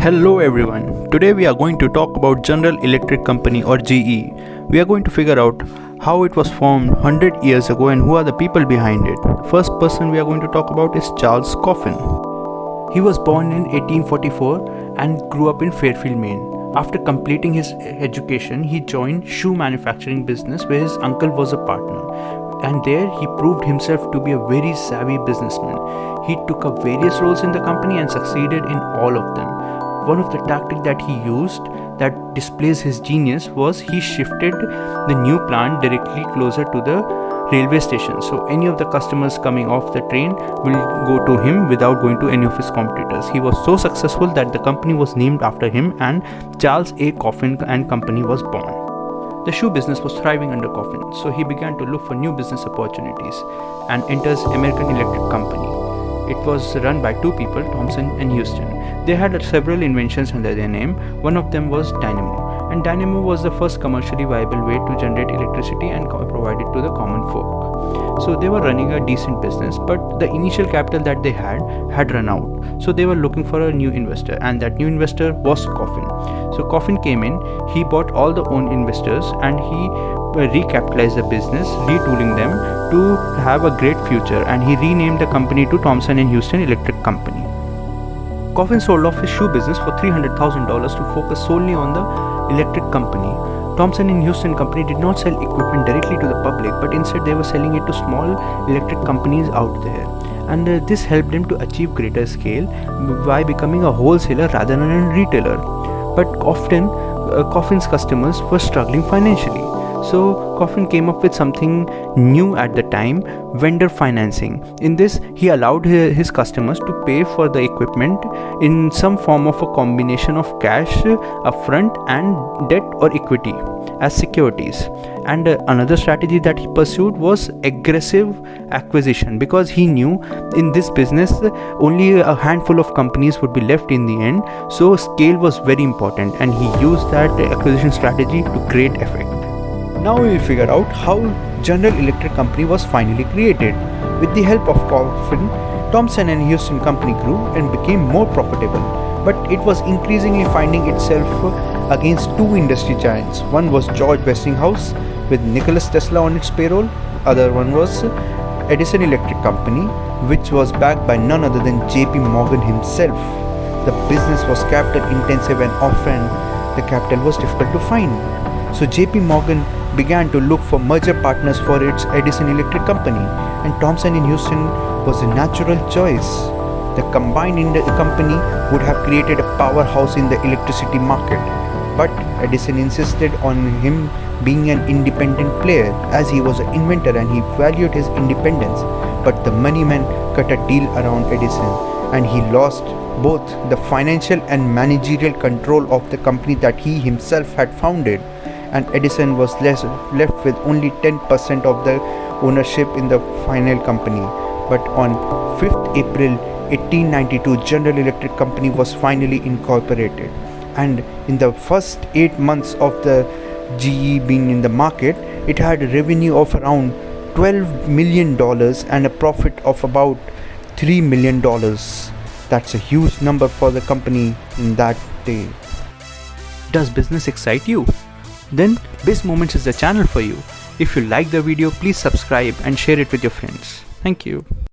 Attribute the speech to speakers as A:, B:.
A: Hello everyone, today we are going to talk about General Electric Company or GE. We are going to figure out how it was formed 100 years ago and who are the people behind it. The first person we are going to talk about is Charles Coffin. He was born in 1844 and grew up in Fairfield, Maine. After completing his education, he joined shoe manufacturing business where his uncle was a partner. And there he proved himself to be a very savvy businessman. He took up various roles in the company and succeeded in all of them. One of the tactics that he used that displays his genius was he shifted the new plant directly closer to the railway station. So any of the customers coming off the train will go to him without going to any of his competitors. He was so successful that the company was named after him and Charles A. Coffin and Company was born. The shoe business was thriving under Coffin, so he began to look for new business opportunities and enters American Electric Company. It was run by two people, Thomson-Houston. They had several inventions under their name. One of them was dynamo, and dynamo was the first commercially viable way to generate electricity and provide it to the common folk. So they were running a decent business, but the initial capital that they had run out. So they were looking for a new investor, and that new investor was Coffin. So Coffin came in, he bought all the own investors and he recapitalized the business, retooling them to have a great future, and he renamed the company to Thomson-Houston Electric Company. Coffin sold off his shoe business for $300,000 to focus solely on the electric company. Thomson-Houston Company did not sell equipment directly to the public, but instead they were selling it to small electric companies out there. And this helped them to achieve greater scale by becoming a wholesaler rather than a retailer. But often, Coffin's customers were struggling financially. So Coffin came up with something new at the time, vendor financing. In this, he allowed his customers to pay for the equipment in some form of a combination of cash upfront and debt or equity as securities. And another strategy that he pursued was aggressive acquisition, because he knew in this business only a handful of companies would be left in the end. So scale was very important, and he used that acquisition strategy to great effect. Now we will figure out how General Electric Company was finally created. With the help of Coffin, Thomson-Houston Company grew and became more profitable. But it was increasingly finding itself against two industry giants. One was George Westinghouse with Nikola Tesla on its payroll. Other one was Edison Electric Company, which was backed by none other than J.P. Morgan himself. The business was capital intensive and often the capital was difficult to find. So J.P. Morgan began to look for merger partners for its Edison Electric Company, and Thomson-Houston was a natural choice. The combined company would have created a powerhouse in the electricity market, but Edison insisted on him being an independent player, as he was an inventor and he valued his independence. But the money man cut a deal around Edison, and he lost both the financial and managerial control of the company that he himself had founded. And Edison was left with only 10% of the ownership in the final company. But on 5th April 1892, General Electric Company was finally incorporated. And in the first 8 months of the GE being in the market, it had a revenue of around $12 million and a profit of about $3 million. That's a huge number for the company in that day. Does business excite you? Then Biz Moments is the channel for you. If you like the video, please subscribe and share it with your friends. Thank you.